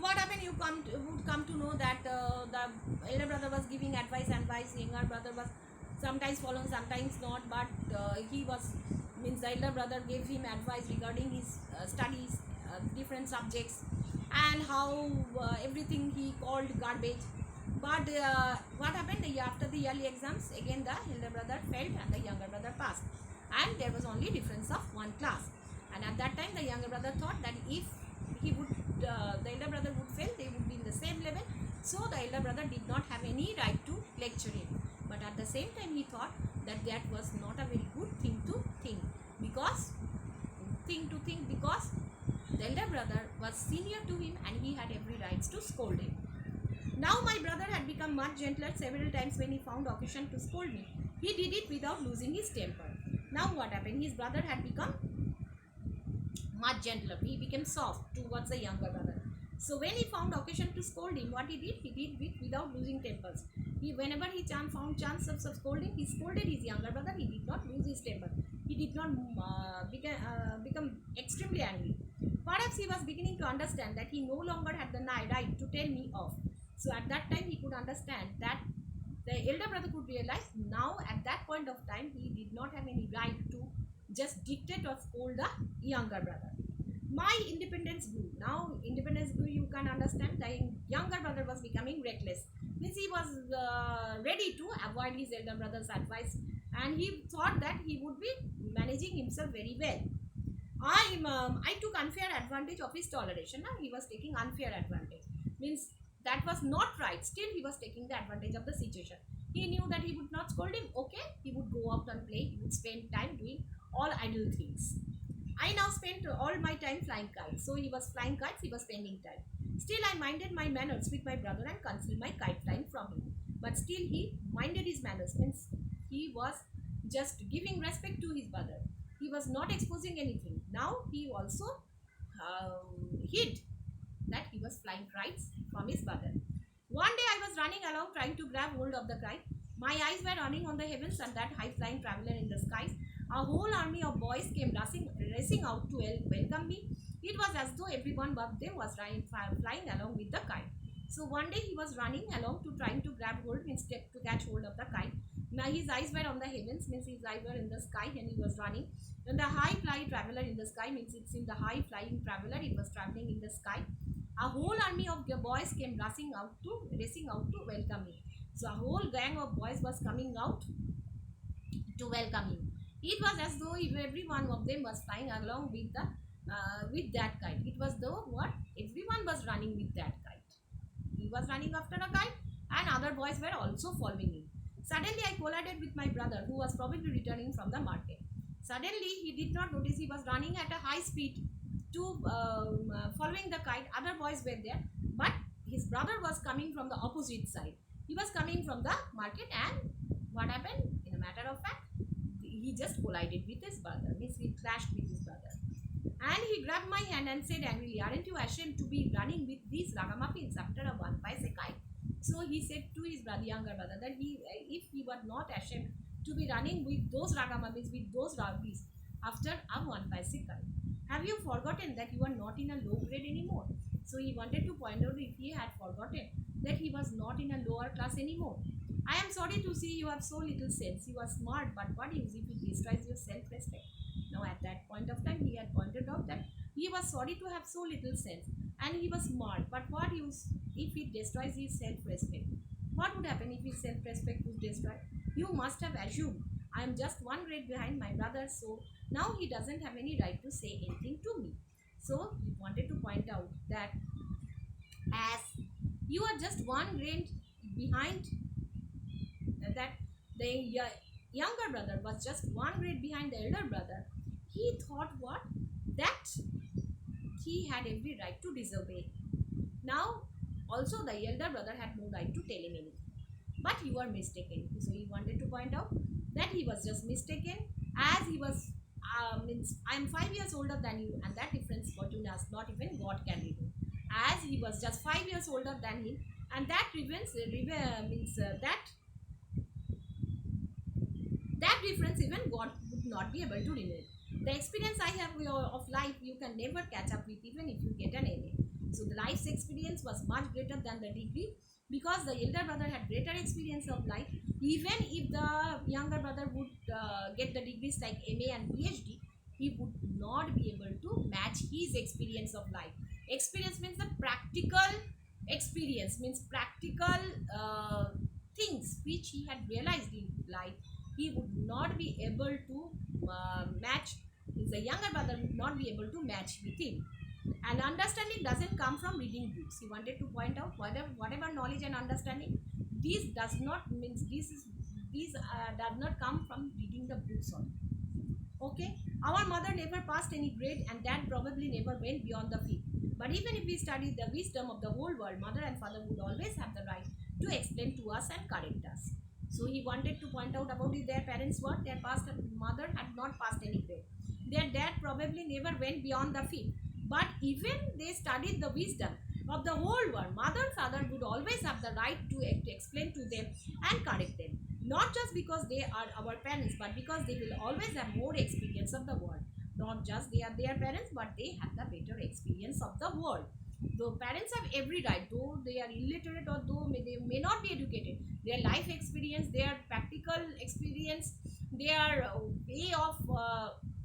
what happened? You would come to know that the elder brother was giving advice, younger brother was sometimes following, sometimes not. But he was means the elder brother gave him advice regarding his studies, different subjects, and how everything he called garbage. But what happened? After the yearly exams, again the elder brother failed and the younger brother passed, and there was only difference of one class. And at that time, the younger brother thought that if he would, the elder brother would fail, they would be in the same level. So the elder brother did not have any right to lecture him. But at the same time, he thought that that was not a very good thing to think, because the elder brother was senior to him and he had every right to scold him. Now my brother had become much gentler several times when he found occasion to scold me. He did it without losing his temper. Now what happened? His brother had become much gentler. He became soft towards the younger brother. So when he found occasion to scold him, what he did it without losing tempers. Whenever he found chance of scolding, he scolded his younger brother. He did not lose his temper. He did not become extremely angry. Perhaps he was beginning to understand that he no longer had the right to tell me off. So at that time he could understand that the elder brother could realize now at that point of time he did not have any right to just dictate or scold the younger brother. My independence grew. Now independence grew, you can understand the younger brother was becoming reckless. Means he was ready to avoid his elder brother's advice, and he thought that he would be managing himself very well. I took unfair advantage of his toleration. Now he was taking unfair advantage. Means that was not right. Still he was taking the advantage of the situation. He knew that he would not scold him. Okay, he would go out and play. He would spend time doing all idle things. I now spent all my time flying kites. So he was flying kites, he was spending time. Still I minded my manners with my brother and concealed my kite flying from him. But still he minded his manners. Means he was just giving respect to his brother. He was not exposing anything. Now he also hid that he was flying kites from his brother. One day I was running along trying to grab hold of the kite. My eyes were running on the heavens and that high-flying traveler in the skies. A whole army of boys came racing out to welcome me. It was as though everyone but them was flying along with the kite. So one day he was running along to trying to grab hold, instead to catch hold of the kite. Now his eyes were on the heavens, means his eyes were in the sky and he was running. When the high-flying traveler in the sky, means it's in the high-flying traveler, it was traveling in the sky. A whole army of the boys came racing out to welcome him. So a whole gang of boys was coming out to welcome him. It was as though if every one of them was flying along with that kite. It was though what everyone was running with that kite. He was running after a kite, and other boys were also following him. Suddenly, I collided with my brother, who was probably returning from the market. Suddenly, he did not notice he was running at a high speed to following the kite. Other boys were there, but his brother was coming from the opposite side. He was coming from the market, and what happened? In a matter of fact, he just collided with his brother. Means he clashed with his brother. And he grabbed my hand and said angrily, "Aren't you ashamed to be running with these ragamuffins after a one-paise kite?" So he said to his younger brother that if he were not ashamed to be running with those ragamuffins, with those rugbies after a one-paise kite. Have you forgotten that you are not in a low grade anymore? So he wanted to point out if he had forgotten that he was not in a lower class anymore. I am sorry to see you have so little sense. You are smart, but what use if it destroys your self-respect? Now at that point of time, he had pointed out that he was sorry to have so little sense, and he was smart, but what use if it destroys his self-respect? What would happen if his self-respect was destroyed? You must have assumed I am just one grade behind my brother, so now he doesn't have any right to say anything to me. So he wanted to point out that as you are just one grade behind, that the younger brother was just one grade behind the elder brother, he thought what? That he had every right to disobey. Now, also the elder brother had no right to tell him anything. But you are mistaken. So he wanted to point out that he was just mistaken, as he was means I am 5 years older than you, and that difference between us not even God can remove. As he was just 5 years older than him, and that means that difference even God would not be able to remove. The experience I have of life you can never catch up with, even if you get an A. So the life life's experience was much greater than the degree, because the elder brother had greater experience of life. Even if the younger brother would get the degrees like MA and PhD, he would not be able to match his experience of life. Experience means the practical experience, means practical things which he had realized in life. He would not be able to match, the younger brother would not be able to match with him. And understanding doesn't come from reading books. He wanted to point out whatever knowledge and understanding, this does not means this does not come from reading the books only. Okay, our mother never passed any grade, and dad probably never went beyond the fifth. But even if we studied the wisdom of the whole world, mother and father would always have the right to explain to us and correct us. So he wanted to point out about their parents what their mother had not passed any grade. Their dad probably never went beyond the fifth. But even they studied the wisdom of the whole world, mother and father would always have the right to explain to them and correct them. Not just because they are our parents, but because they will always have more experience of the world. Not just they are their parents, but they have the better experience of the world. Though parents have every right, though they are illiterate or though they may not be educated, their life experience, their practical experience, their way of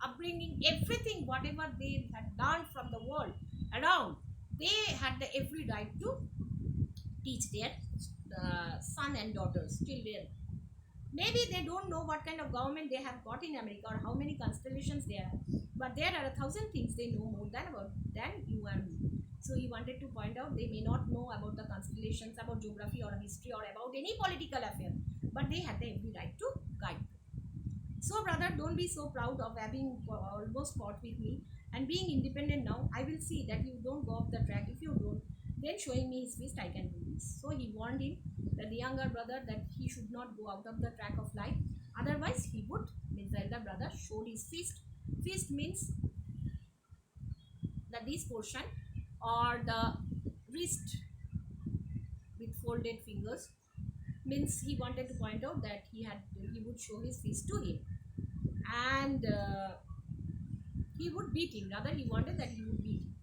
upbringing, everything, whatever they had learned from the world around, they had the every right to teach their son and daughters, children. Maybe they don't know what kind of government they have got in America or how many constellations there are, but there are 1,000 things they know more than you and me. So he wanted to point out they may not know about the constellations, about geography or history or about any political affair, but they had the every right to guide. So brother, don't be so proud of having almost fought with me and being independent now. I will see that you don't go off the track. If you don't, then showing me his fist, I can do this. So he warned him, that the younger brother, that he should not go out of the track of life. Otherwise, he would. Means the elder brother showed his fist. Fist means this portion or the wrist with folded fingers. Means he wanted to point out that he would show his fist to him, and he would beat him. Rather, he wanted that he would beat him.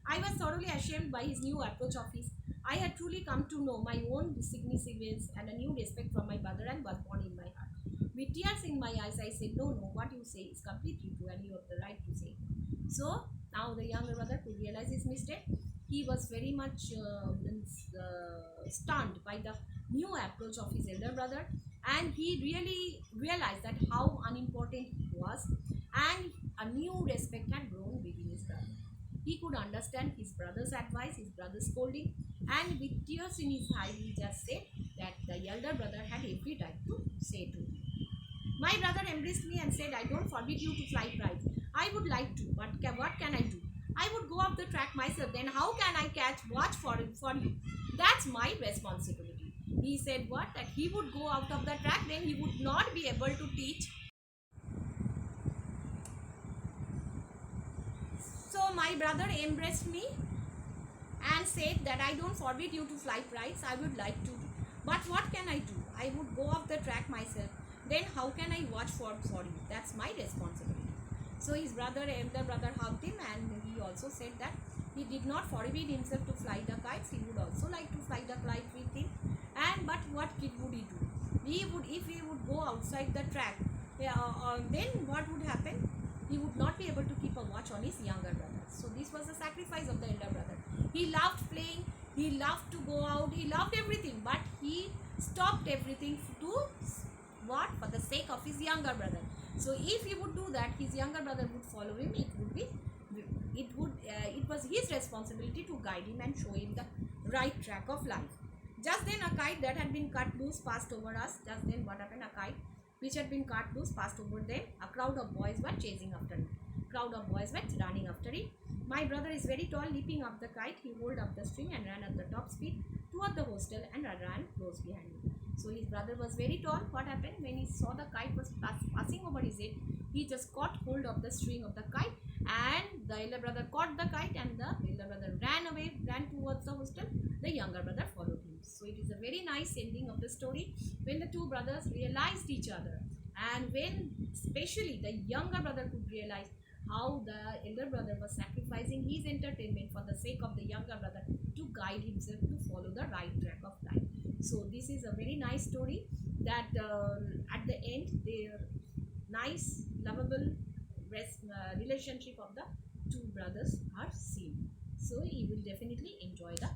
I was thoroughly ashamed by his new approach of his. I had truly come to know my own significance and a new respect for my brother, and was born in my heart. With tears in my eyes, I said, no, what you say is completely true, and you have the right to say it. So now the younger brother could realize his mistake. He was very much stunned by the new approach of his elder brother, and he really realized that how unimportant he was, and a new respect had grown within his brother. He could understand his brother's advice, his brother's scolding, and with tears in his eyes, he just said that the elder brother had every right to say to him. My brother embraced me and said, I don't forbid you to fly prides. I would like to, but what can I do? I would go off the track myself. Then how can I watch for you? That's my responsibility. He said what? That he would go out of the track, then he would not be able to teach. So my brother embraced me and said that I don't forbid you to fly prides. I would like to, but what can I do? I would go off the track myself. Then how can I watch for you? That's my responsibility. So his elder brother hugged him, and he also said that he did not forbid himself to fly the kites. He would also like to fly the kite with him. And but what would he do? If he would go outside the track, then what would happen? He would not be able to keep a watch on his younger brother. So this was the sacrifice of the elder brother. He loved playing, he loved to go out, he loved everything, but he stopped everything to what? For the sake of his younger brother. So if he would do that, his younger brother would follow him. It was his responsibility to guide him and show him the right track of life. Just then a kite that had been cut loose passed over us. Just then what happened? A kite which had been cut loose passed over them. A crowd of boys were chasing after it. Crowd of boys were running after it. My brother is very tall. Leaping up the kite, he rolled up the string and ran at the top speed toward the hostel and ran close behind him. So his brother was very tall. What happened? When he saw the kite was passing over his head, he just caught hold of the string of the kite, and the elder brother caught the kite, and the elder brother ran towards the hostel. The younger brother followed him. So it is a very nice ending of the story, when the two brothers realized each other, and when especially the younger brother could realize how the elder brother was sacrificing his entertainment for the sake of the younger brother to guide himself to follow the right track of life. So this is a very nice story that at the end their nice lovable relationship of the two brothers are seen. So you will definitely enjoy the